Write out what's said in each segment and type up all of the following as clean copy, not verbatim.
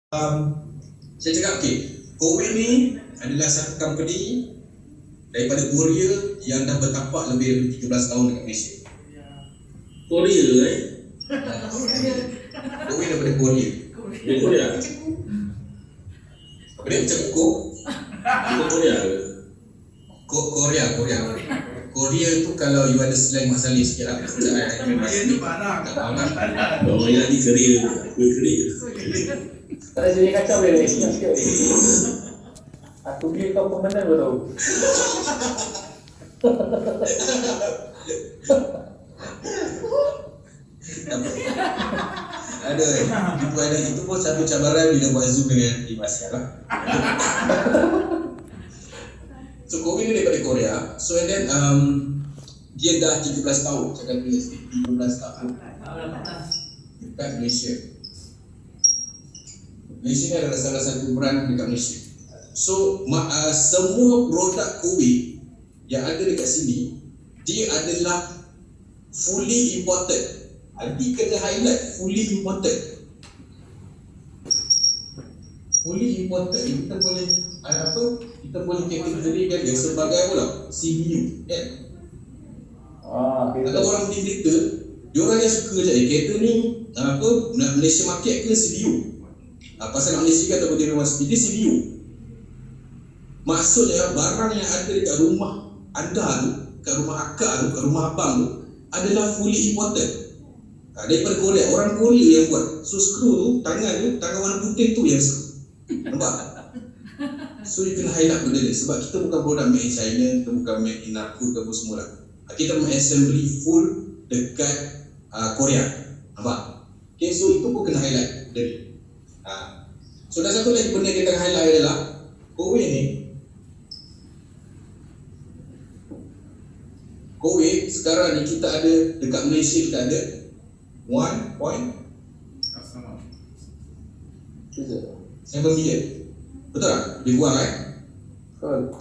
Saya cakap Huawei ni adalah satu company daripada Korea yang dah bertapak lebih 13 tahun dekat Malaysia. Korea Huawei daripada Korea. Dari Korea? Apa dia macam Korea Korea. Korea tu kalau you ada slang Mak Saleh sikit lah. Dia ni mana? Orang yang di Korea. Tak jadi kacau dia ni. Aku dia kau pemenang kau tahu. Itu pun satu cabaran bila buat Zoom dengan Imas lah. So Huawei ni daripada Korea. So and then dia dah 17 tahun, cakap dia 13 tahun dekat Malaysia. Malaysia ni adalah salah satu brand dekat Malaysia. So semua produk Huawei yang ada dekat sini, dia adalah fully imported. Adi kena highlight fully imported. Fully imported ni kita boleh kita boleh kategorikan dia sebagai apa lah? CBU kan? Kalau orang beli kereta, diorang yang suka je kereta ni Malaysia market ke CBU. Pasal nak Malaysia kan ataupun dia rumah speed, dia CBU. Maksudnya barang yang ada dekat rumah anda tu, kat rumah akak tu, kat rumah abang tu adalah fully imported. Daripada Korea, orang Korea yang buat. So skru tu, tangan warna putih tu yang skru. Nampak? So you kena highlight benda ni. Sebab kita bukan produk made in China, kita bukan made in Naku ke apa semua lah. Kita assembly full dekat Korea. Nampak? Okay, so itu pun kena highlight benda ni. So dan satu lagi benda kita highlight adalah Huawei sekarang ni kita ada dekat Malaysia, kita ada 1.7 million. Betul tak? Dia buang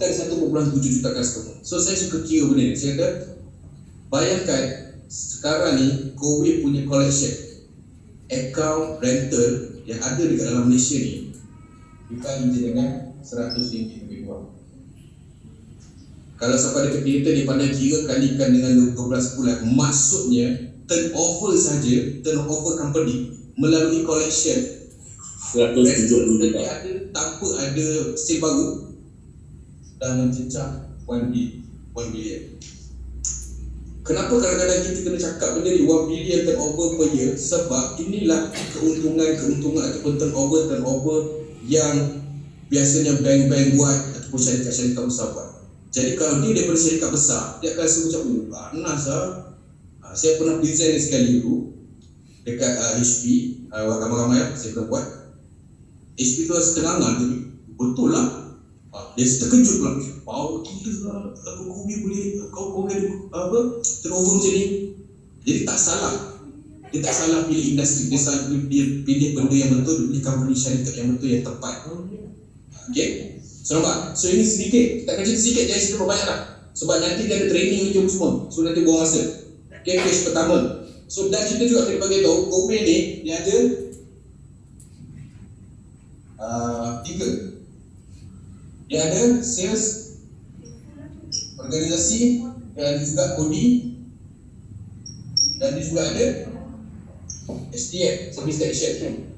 kita ada 1.7 juta customer. So saya suka kira benda ni. Saya kata bayangkan sekarang ni Huawei punya collection account rental yang ada dekat dalam Malaysia ni, kita je dengan RM100 lebih kurang. Kalau sampai dekat kita ni pandai kira kalikan dengan 12 bulan, maksudnya turnover company melalui collection 170 juta ada tanpa ada sale baru dah mencecah 1 billion. Kenapa kadang-kadang kita kena cakap benda ni 1 billion turnover per year? Sebab inilah keuntungan ataupun turnover yang biasanya bank-bank buat ataupun syarikat-syarikat besar buat. Jadi kalau dia daripada syarikat besar, dia akan rasa macam panas lah. Saya pernah design sekali dulu dekat HP, ramai-ramai saya pernah buat. HP tu setengah tu betul lah. Dia terkejut pula. Power gila lah. Kau boleh turnover macam ni. Jadi tak salah. Dia tak salah pilih industri. Dia pilih benda yang betul. Dia pilih company syarikat yang betul, yang tepat. Okay. So nampak? So ini sedikit. Kita akan cerita sedikit. Jangan cerita banyak lah. Sebab nanti dia ada training macam semua. So nanti buang masa. Okay, phase pertama. So dan kita juga kena bagi tahu Huawei ni dia ada 3. Dia ada sales, organisasi, dia ada juga kodi, dan dia juga ada STF, Service Technician.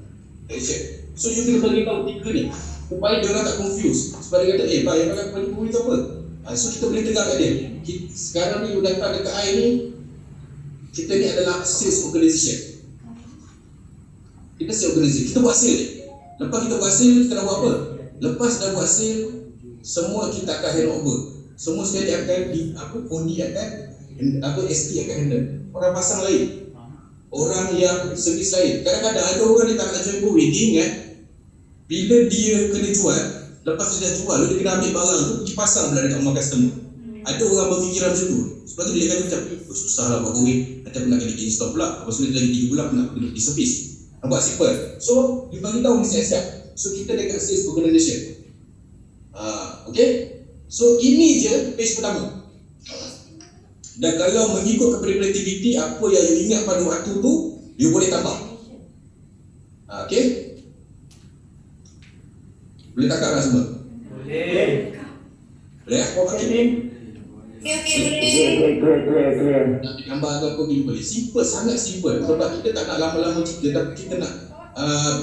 So you kena bagi tahu 3 ni supaya dia orang tak confuse. Sebab dia kata, Pak, yang pakai company Huawei tu apa? So kita boleh tegak kat dia. Sekarang ni you datang dekat I ni, kita ni adalah sales organisation. Kita sales organisation, kita buat sale. Lepas kita buat sale, kita dah buat apa? Lepas dah buat sale, semua kita akan hand over. Semua sekali akan kodi akan ST akan handle. Orang pasang lain, orang yang servis lain. Kadang-kadang ada orang dia tak nak join Huawei. Dia ingat bila dia kena jual, lepas dia dah jual, dia kena ambil barang tu pergi pasang pula dekat rumah customer. Ada orang berfikiran macam tu. Sebab tu dia kata macam susah lah buat Huawei. Nanti aku nak kena install pula. Lepas tu dia lagi 3 bulan aku nak kena di service. Nampak simple. So dia bagi tahu ni siap-siap. So kita dekat sales organisation. Okay. So ini je page pertama. Dan kalau mengikut kepada kreativiti, apa yang you ingat pada waktu tu, you boleh tambah. Okay. Boleh takak tak semua? Boleh. Boleh? Okey, Tim. Clear. Nak gambar atau coding boleh. Simple, sangat simple. Sebab kita tak nak lama-lama cerita, tapi kita nak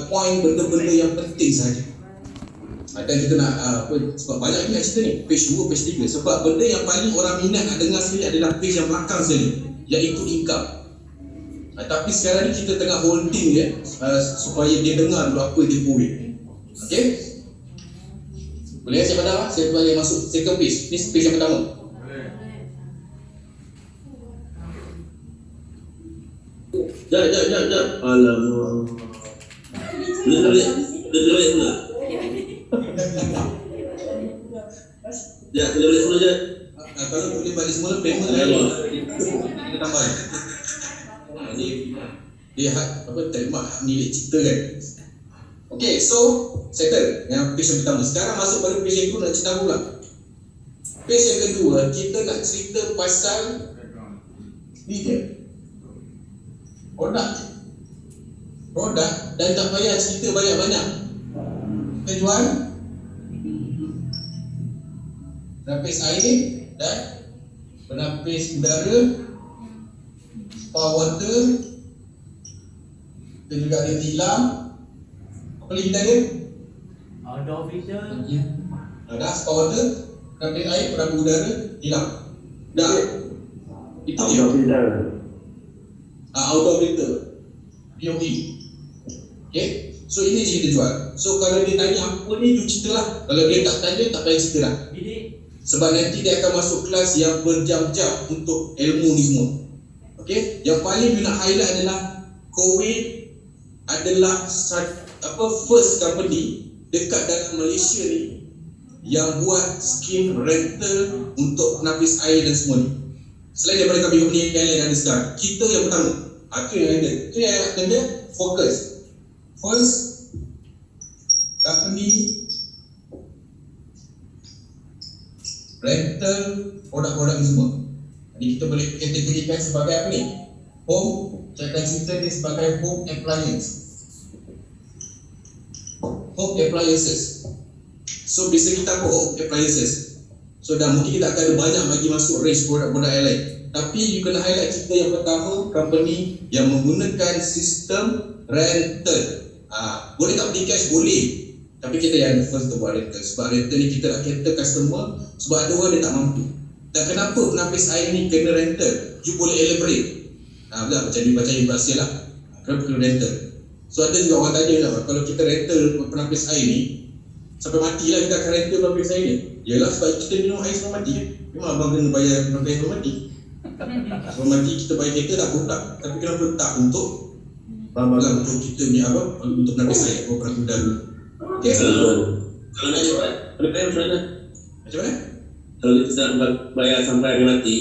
point benda-benda yang penting sahaja. Dan kita nak sebab banyak nak cerita ni, page 2, page 3. Sebab benda yang paling orang minat nak dengar sekali adalah page yang belakang sekali, iaitu income. Tapi sekarang ni kita tengah holding dia supaya dia dengar dulu apa dia buat. Okey? Boleh saya padam? Saya balik masuk second page. Ni page yang pertama. Jap. Alamak. Dia balik pula. Ya, kita balik semula je. Kalau boleh balik semula, payment kita tambah. Dia terima nilai cerita kan. Okay, so settle yang page yang pertama. Sekarang masuk pada page yang kedua, nak cerita pula. Page yang kedua, kita nak cerita pasal ni dia, produk dan tak payah cerita banyak-banyak. Kita jual penapis air dan penapis udara, spa water. Kita juga ada tilam. Apa lagi kita ada? Outdoor filter. Ada spa water, penapis air, penapis udara, tilam. Dah. Itu je. Outdoor filter, POE. Okay, so ini je kita jual. So kalau dia tanya apa ni, tu cerita lah. Kalau dia tak tanya, tak payah cerita lah. Sebab nanti dia akan masuk kelas yang berjam-jam untuk ilmu ni semua. Okay, yang paling you nak highlight adalah Kuwait adalah first company dekat dalam Malaysia ni yang buat skim rental untuk penapis air dan semua ni. Selain daripada company yang lain ada sekarang, kita yang pertama. Itu yang ada. Itu yang kena fokus. First company rental produk-produk ni semua. Jadi kita boleh kategorikan sebagai apa ni? Home. Saya akan cerita dia sebagai home appliance. Home appliances. So bisa kita apa home appliances. So dah mungkin kita akan ada banyak bagi masuk range produk-produk yang lain. Tapi you kena highlight cerita yang pertama, company yang menggunakan sistem rental. Boleh tak beli cash? Boleh. Tapi kita yang first tu buat rental. Sebab rental ni kita nak cater customer. Sebab ada orang dia tak mampu. Dan kenapa penapis air ni kena rental? You boleh elaborate. Betul, macam you baca bahasa lah. Kenapa kena rental? So ada juga orang tanya lah, kalau kita rental penapis air ni sampai matilah kita akan rental penapis air ni. Yalah sebab kita minum air sampai mati. Memang abang kena bayar penapis air sampai mati. Sampai mati kita bayar kereta tak apa pula. Tapi kenapa tak untuk barang-barang untuk kita ni apa, untuk penapis air atau penapis udara. Okay, Kalau nak cepat, boleh bayar macam mana? Macam mana? Kalau kita nak bayar sampai akan mati,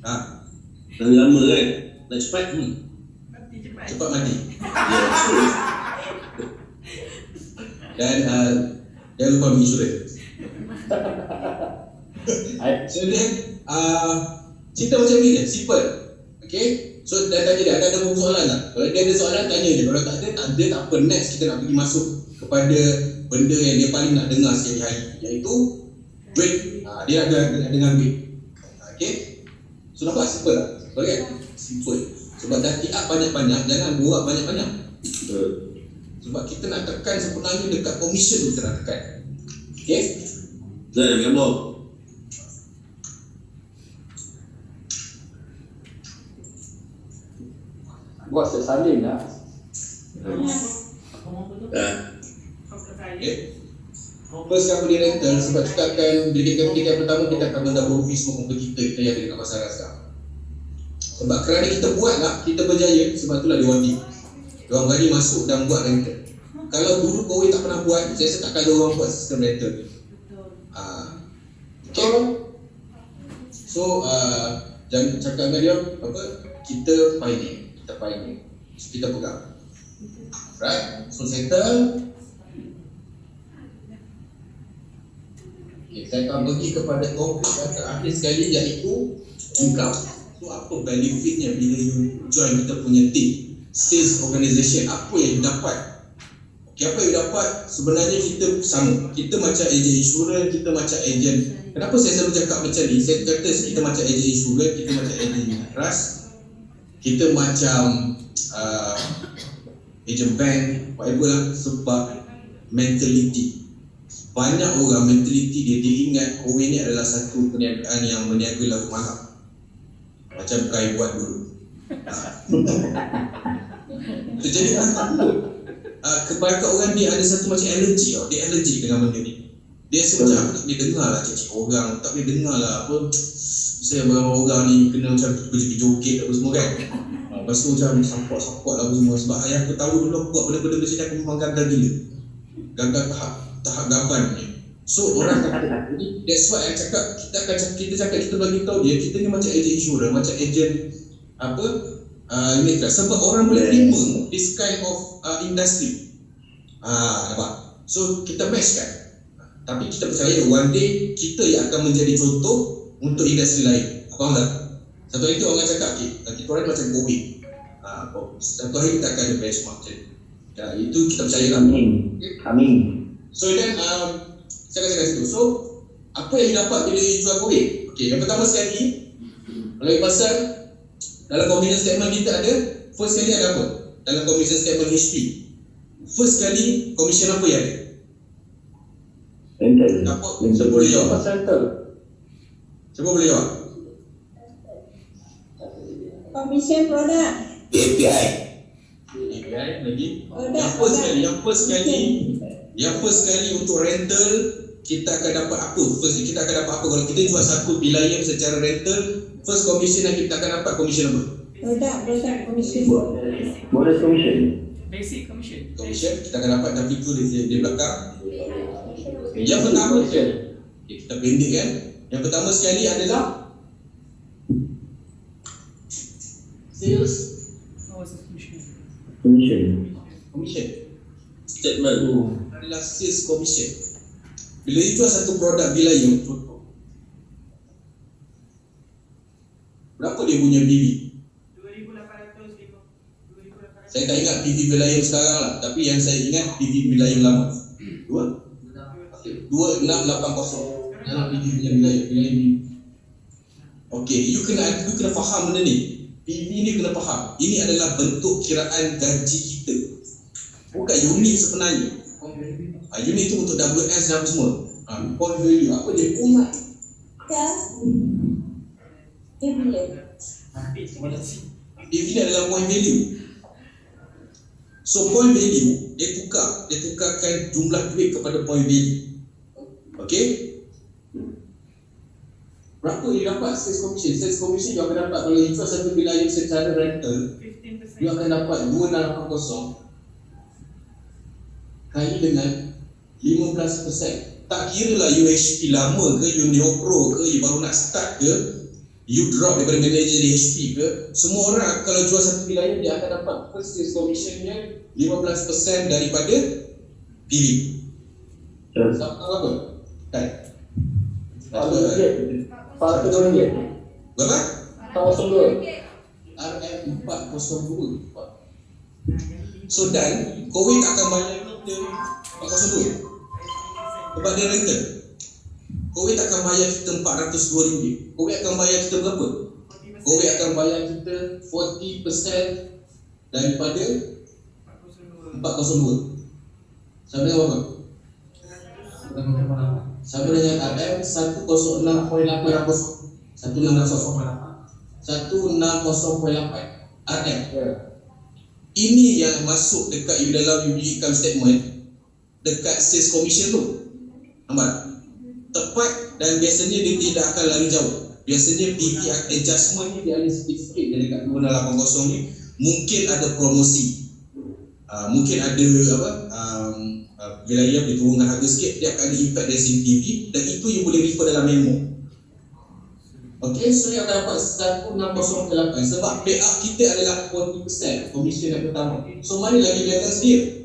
nanti lama kan? Nak cepat? Cepat mati. Dan jangan lupa beli insurans. So then cerita macam ni je, simple. Okay, so dah tanya dia, ada soalan tak? Kalau dia ada soalan, tanya dia. Kalau tak ada, tak apa. Next kita nak pergi masuk kepada benda yang dia paling nak dengar setiap hari, iaitu duit. Dia nak dengar duit. Okay, so nampak simple tak? Okay, simple. Sebab dah tiap banyak-banyak, jangan buat banyak-banyak. Sebab kita nak tekan sebenarnya dekat commission kita nak tekan. Okay, Jangan gambar. Buat tersalin lah. Okay. First company rental, sebab kita akan, bila kita ketika pertama kita akan mendahului semua kompetitor kita yang ada dekat pasaran sekarang. Sebab kerana kita buat lah, kita berjaya, sebab itulah dia orang diorang berani masuk dan buat rental. Kalau dulu Kuwait tak pernah buat, saya rasa takkan ada orang buat sistem rental ni. Okay. So jangan cakap dengan dia apa, kita pioneer, so, kita pegang. Right, so settle. Okay, saya akan pergi kepada topik yang terakhir sekali, iaitu income. So apa benefitnya bila you join kita punya team, sales organisation, apa yang you dapat? Okay. Okay, apa yang dapat sebenarnya kita sama. Kita macam ejen insurans, kita macam ejen. Kenapa saya selalu cakap macam ni? Saya kata kita macam ejen insurans, kita macam ejen unit trust, kita macam ejen bank, whatever lah. Sebab mentality. Banyak orang mentality dia ingat Kowe ni adalah satu perniagaan yang meniaga larut malam. Macam Kai buat dulu. Jadi orang tak tahu. Kebanyakan orang dia ada satu macam alergi tau. Dia alergi dengan benda ni. Dia rasa macam aku tak boleh dengar lah cik orang, tak boleh dengar lah apa. Misalnya beberapa orang ni kena macam joget apa semua kan. Lepas tu macam support lah apa semua. Sebab ayah aku tahu dulu aku buat benda-benda macam ni, aku memang gagal gila. Gagal tahap gaban ni. So orang kata that's why I cakap kita bagi tahu dia kita ni macam ejen insurans, macam ejen apa unit trust. Sebab orang boleh terima this kind of industry. Nampak? So kita match kan. Tapi kita percaya one day kita yang akan menjadi contoh untuk industri lain. Faham tak? Satu hari tu orang cakap kita orang macam Boeing. Satu hari kita akan ada benchmark macam ni. Itu kita percaya lah. Amin. So then saya kata kat situ. So apa yang dapat bila jual Boeing? Okay, yang pertama sekali kalau pasal dalam commission statement kita ada, first sekali ada apa? Dalam commission statement HP, first sekali commission apa yang ada? Rental. Apa? Siapa boleh jawab? Rental. Siapa boleh jawab? Komisen produk. API. Lagi. Produk. Yang first sekali untuk rental kita akan dapat apa? Kita akan dapat apa kalau kita jual satu wilayah secara rental? First commission yang kita akan dapat commission apa? Produk komisen. Bonus commission. Basic commission. Commission kita akan dapat tapi tu di belakang. Yang pertama kita pendek kan. Yang pertama sekali adalah sales commission. Statement. Adalah sales commission. Bila you jual satu produk wilayah, contoh berapa dia punya PV? 2,800. Saya tak ingat PV wilayah sekarang lah, tapi yang saya ingat PV wilayah lama 2680. Dalam PV wilayah ni. Okay, you kena faham benda ni. PV ni kena faham. Ini adalah bentuk kiraan gaji kita, bukan unit sebenarnya. Unit tu untuk WS dan semua. Point value apa dia punya? PV ni adalah point value. So point value dia tukarkan jumlah duit kepada point value. Okay? Berapa dia dapat sales commission? Sales commission dia akan dapat kalau you jual satu wilayah secara rental, 15%. dia akan dapat 2680 kali dengan 15%. Tak kira lah you HP lama ke, you Neopro ke, you baru nak start ke, you drop daripada manager di HP ke, semua orang kalau jual satu wilayah dia akan dapat first sales commissionnya 15% daripada PV. Tahu apa? Kan? Pak RM2. Berapa? RM2. RM402. So dan Kowe tak akan bayar kita 402 sebab dia rental. Kowe tak akan bayar kita RM402. Kowe akan bayar kita berapa? Kowe akan bayar kita 40% daripada 402. Sama dengan berapa? Sama dengan RM 106.8. 160.8 RM. Ini yang masuk dekat you dalam you income statement, dekat sales commission tu. Nampak? Tepat dan biasanya dia tidak akan lari jauh. Biasanya PV adjustment ni dia ada sikit-sikit dia dekat 2680 ni. Mungkin ada promosi. Mungkin ada wilayah dia turunkan harga sikit, dia akan ada impact dari segi PV dan itu you boleh refer dalam memo. Okay, so yang akan dapat 1608 sebab payout kita adalah 40% commission yang pertama. So mana lagi balance dia?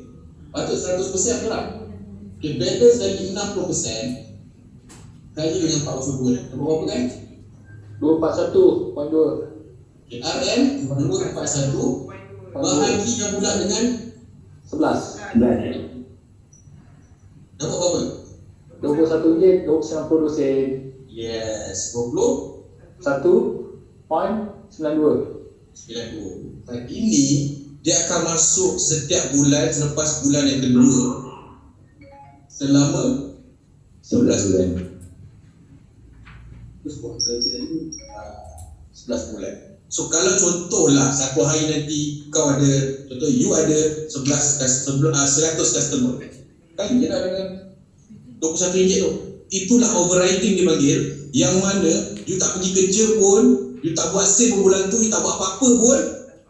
Patut 100% berat. Okay, balance lagi 60% kali dengan 42. Berapa kan? 241.2. Okay, RM 241 bahagi yang bulat dengan 11. RM21, 90 sen. Yes, 20 1.92. 90. Dan ini dia akan masuk setiap bulan selepas bulan yang kedua selama 11 bulan. Terus buat kerja ni 11 bulan. So kalau contohlah satu hari nanti kau ada, contoh you ada 100 customer, kali je lah dengan RM21 tu. Itulah overriding dipanggil, yang mana you tak pergi kerja pun, you tak buat save bulan tu, you tak buat apa-apa pun,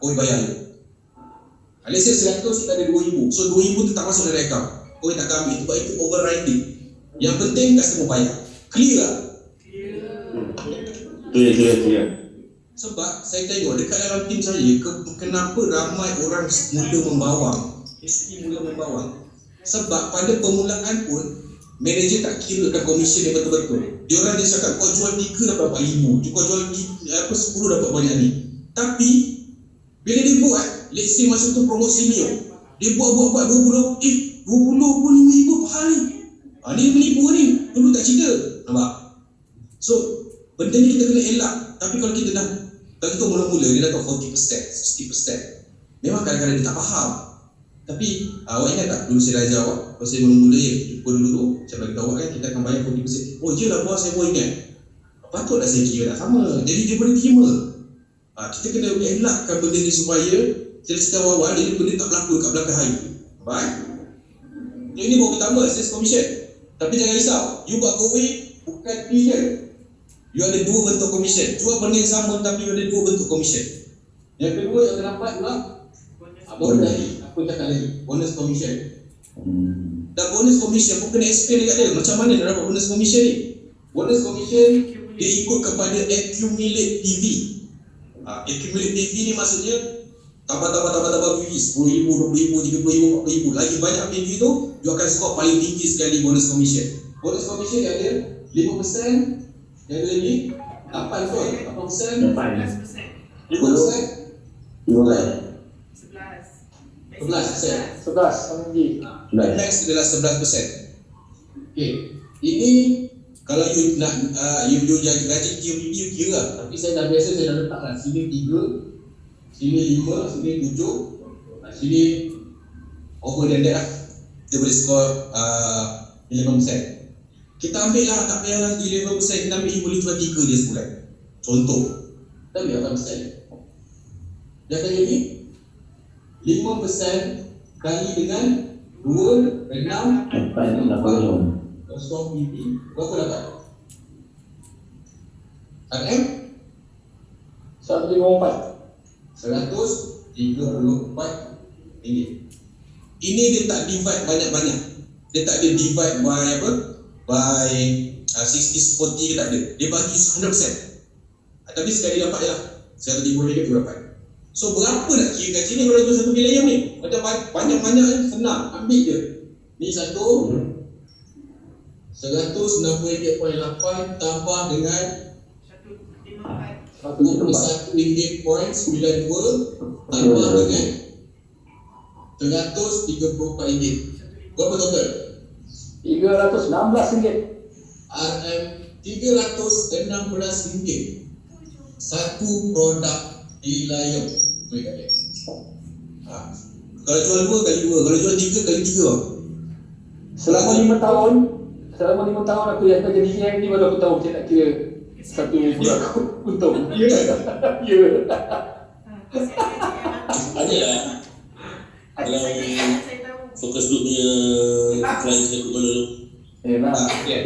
kau bayar you. Let's say 100 kita ada RM2,000, so RM2,000 tu tak masuk dalam account, kau tak ambil, sebab itu overriding. Yang penting customer bayar. Clear lah? Clear. Sebab saya tengok dekat dalam tim saya, kenapa ramai orang mula membawang, mula membawang. Sebab pada permulaan pun manager tak kirakan komisen yang betul-betul. Dia cakap kau jual 3 dapat RM4,000, kau jual 10 dapat banyak ni. Tapi bila dia buat, let's say masa tu promosi Mio, dia buat 20 RM25,000 per hari. Ni menipu ni, dulu tak cerita. Nampak? So benda ni kita kena elak. Tapi kalau kita dah mula-mula dia dah tahu 40%, 60%, memang kadang-kadang dia tak faham. Tapi awak ingat tak dulu saya ajar awak, kalau saya mula-mula jumpa dulu tu, saya beritahu awak kan kita akan bayar 40%. Oh jelah bos, saya pun ingat. Patutlah saya kira dah sama. Jadi dia boleh terima. Kita kena elakkan benda ni supaya saya cerita awal dia benda tak berlaku dekat belakang hari. Baik. Ini baru pertama, sales commission. Tapi jangan risau, you buat going bukan fee je. You ada 2 bentuk komisen. Jual benda yang sama tapi you ada 2 bentuk komisen. Yang kedua yang dapat pula bonus lagi. Aku cakap lagi, bonus komisen. Dan bonus komisen pun kena explain dekat dia macam mana nak dapat bonus komisen ni. Bonus komisen dia ikut kepada accumulate PV. Accumulate PV ni maksudnya tambah PV 10,000, 20,000, 30,000, 40,000. Lagi banyak PV tu, you akan score paling tinggi sekali bonus komisen. Bonus komisen dia ada 5%. Yang ada lagi 8%. 11 tinggi. Max adalah 11%. Okey. Ini kalau you nak you gaji QPP you kira lah. Tapi saya dah biasa saya dah letak lah. Sini 3, sini 5, sini 7, sini over than that lah. Dia boleh score 11%. Kita ambil lah, tak payah lagi 11%, kita ambil you boleh jual 3 dia sebulan. Contoh. Kita ambil 8%. Dia akan jadi 5% kali dengan 2, 6, 8. Strong PP, berapa dapat? RM? 154. RM134. Ini dia tak divide banyak-banyak. Dia tak ada divide by apa? By 60-40 tak ada. Dia bagi 100%. Tapi sekali dapat je lah. RM1,000 tu dapat. So berapa nak kira gaji ni kalau jual satu bilayam ni? Macam banyak-banyak kan senang. Ambil je. Ni satu RM190.8 tambah dengan RM21.92 tambah dengan RM134. Berapa total? RM316. RM316 satu produk di Lion. Kalau jual 2 kali 2, kalau jual 3 kali 3. Selama 5 tahun aku yang kerja di sini ni baru aku tahu macam nak kira satu bulan untung. Ya. ada lah. Kalau fokus group punya client saya ikut mana tu.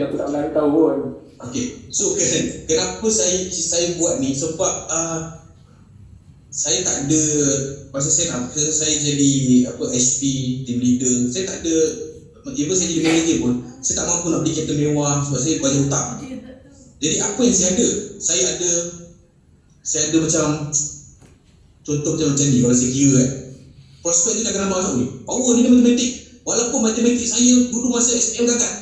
Aku tak pernah tahu pun. Okay, so kenapa saya buat ni sebab saya tak ada masa saya jadi HP team leader, saya tak ada, even saya jadi manager pun saya tak mampu nak beli kereta mewah sebab saya banyak hutang. Jadi apa yang saya ada macam contoh macam ni kalau saya kira kan, prospek dia dah kena masuk ni, power ni matematik, walaupun matematik saya dulu masa SPM gagal.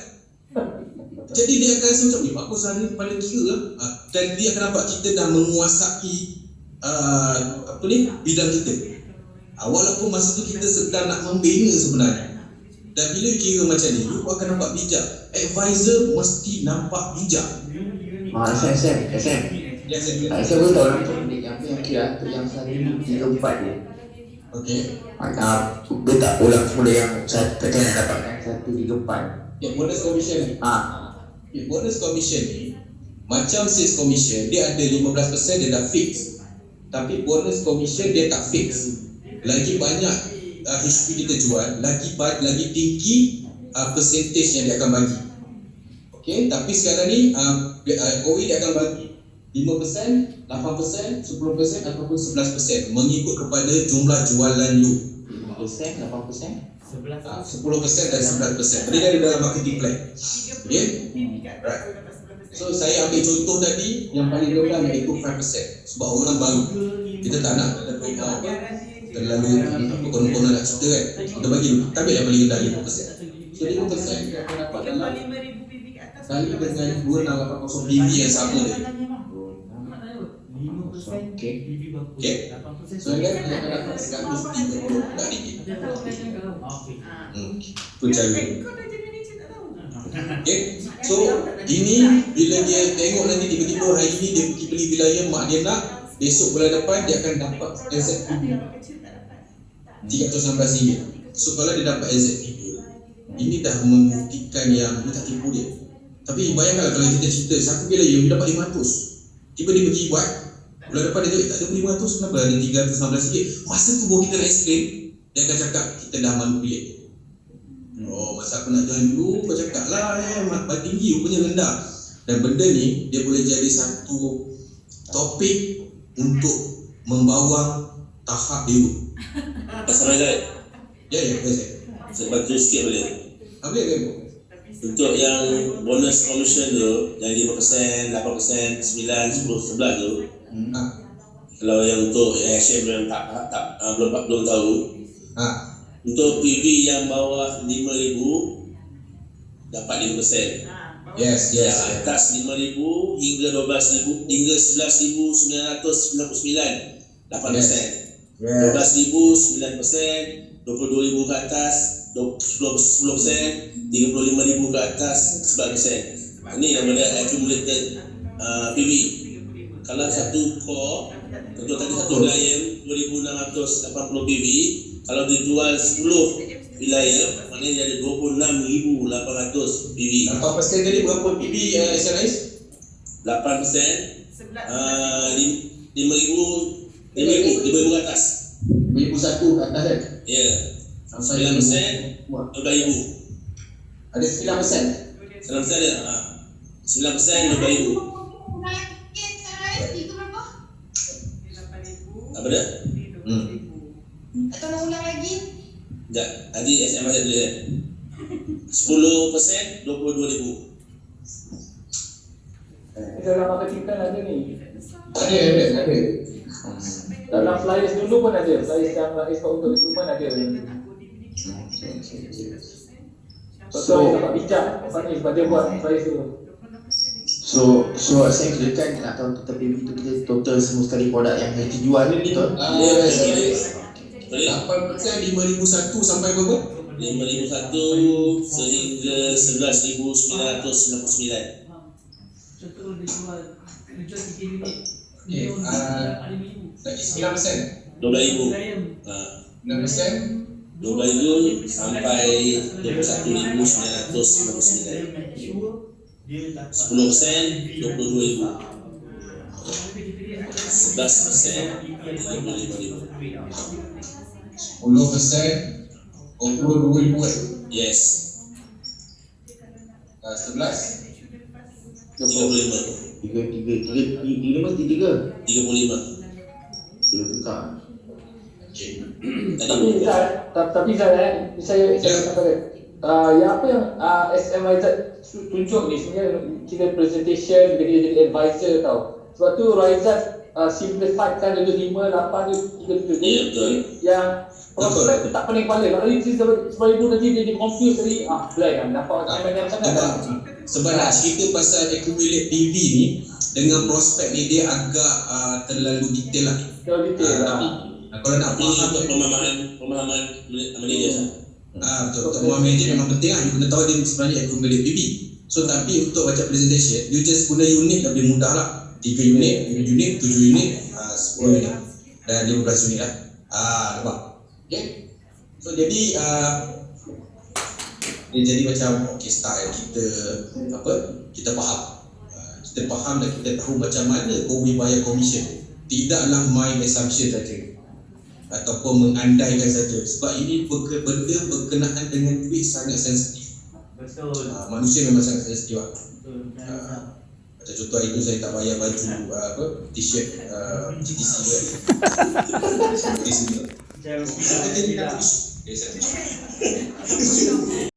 Jadi dia akan rasa macam ni, aku sehari pada kira lah. Dan dia akan nampak kita dah menguasai bidang kita. Walaupun masa tu kita sedang nak membina sebenarnya. Dan bila kira macam ni, you akan nampak bijak. Advisor mesti nampak bijak. SM. Yang saya bilang. Saya boleh tahu macam yang kira tu yang 134 tu. Okey. Dia tak ulang semula yang saya tekan dapatkan 134. Ya, bonus commission ni. Okay, bonus commission ni macam sales commission, dia ada 15% dia dah fix. Tapi bonus commission dia tak fix. Lagi banyak HP kita jual, lagi tinggi percentage yang dia akan bagi. Okey, tapi sekarang ni OE dia akan bagi 5%, 8%, 10% ataupun 11% mengikut kepada jumlah jualan you. 5%, 8%. 10% dan 11%. Benda ada dalam marketing plan. Okay? Right. So saya ambil contoh tadi yang paling rendah iaitu 5%. Sebab orang baru, kita tak nak terlalu konon-konon nak cerita kan. Kita bagi tabel yang paling rendah 5%. So 5% dia akan dapat dalam kali dengan 2680 PV yang sama tadi. Okay. Okay. So dia akan dapat 130 tak dikit. Itu cara. Okay. So ini bila dia tengok nanti tiba-tiba hari ini dia pergi beli wilayah mak dia nak, besok bulan depan dia akan dapat SZPB RM316. So kalau dia dapat SZPB, ini dah membuktikan yang dia tak tipu dia. Tapi bayangkanlah kalau kita cerita satu wilayah dia dapat 500, tiba dia pergi buat bulan depan dia tak ada 500, kenapa ada RM316? Masa tu baru kita nak explain, dia akan cakap kita dah manipulate. Oh, masa aku nak join dulu, kau cakap lah mak tinggi, rupanya rendah. Dan benda ni, dia boleh jadi satu topik untuk membawang tahap dewa. Pasal Razak, Ya, saya. saya bantu sikit boleh? Apa dia kata? Untuk yang bonus commission tu, yang 5%, 8%, 9, 10, 11 tu, kalau yang untuk share yang belum tahu, untuk PV yang bawah 5,000 dapat 5%. Yes. Yang atas 5,000 hingga 12,000 hingga 11,999 8%. 12,000 9%, 22,000 ke atas 10%, 35,000 ke atas 11%. Ini namanya accumulated PV. Kalau satu core, contoh tadi satu wilayah 2,680 PV, kalau dijual 10 wilayah, maknanya dia ada 26,800 PV. 8% tadi berapa PB SLIS? 8%, 5,000 ke atas. 2001 ke atas kan? Ya. Sampai 9%, 12,000. Ada 9%. 9% ada. 9% 12,000. Apa dia? Atau nak ulang lagi? Sekejap, tadi SMS ada tulis 10% 22,000. Dalam marketing plan ada ni. Ada. Dalam flyers dulu pun ada. Flyers yang export untuk recruitment ada. So dapat bijak sebab dia buat flyers tu. So saya kirakan atau kita PV tu kita total semua sekali produk yang kita jual ni betul? Boleh? 8% 5,001 sampai berapa? 5,001 sehingga 11,999. Contoh dia jual 3 unit. Okay, lagi 9%. 12,000. 9%. 12,000 sampai 21,999. 10% 22,000. 11% 35,000. 10% 22,000 kan? Yes. 11 35. 3 mesti 3. 35. Dia tukar. Tapi saya katakan yang apa yang SMIZ tunjuk ni sebenarnya kita presentation bila dia jadi advisor tau. Sebab tu Raizat simplifiedkan dia 5, 8, 3, 3. Ya, betul. Yang prospek tu tak pening kepala. Kalau ni sebab ibu nanti dia confused tadi, blank kan. Nampak macam sangat kan. Sebab nak cerita pasal accumulate PV ni dengan prospek ni dia agak terlalu detail lah. Terlalu detail lah. Tapi kalau nak Ini untuk pemahaman manager. Betul. Temuan manager memang penting lah. You kena tahu dia sebenarnya accumulate PB. So tapi untuk baca presentation, you just guna unit lebih mudah lah. 3 unit, 5 unit, 7 unit, 10 unit dan 15 unit lah. Nampak? Okay. So jadi dia jadi macam okay, style kita kita faham. Kita faham dan kita tahu macam mana we bayar commission. Tidaklah main assumption saja ataupun mengandaikan saja, sebab ini benda berkenaan dengan duit sangat sensitif. Betul. Manusia memang sangat sensitif lah. Betul. Macam contoh hari tu saya tak bayar baju t-shirt GTC kan. Di sini. Jangan Kita jadi nak isu.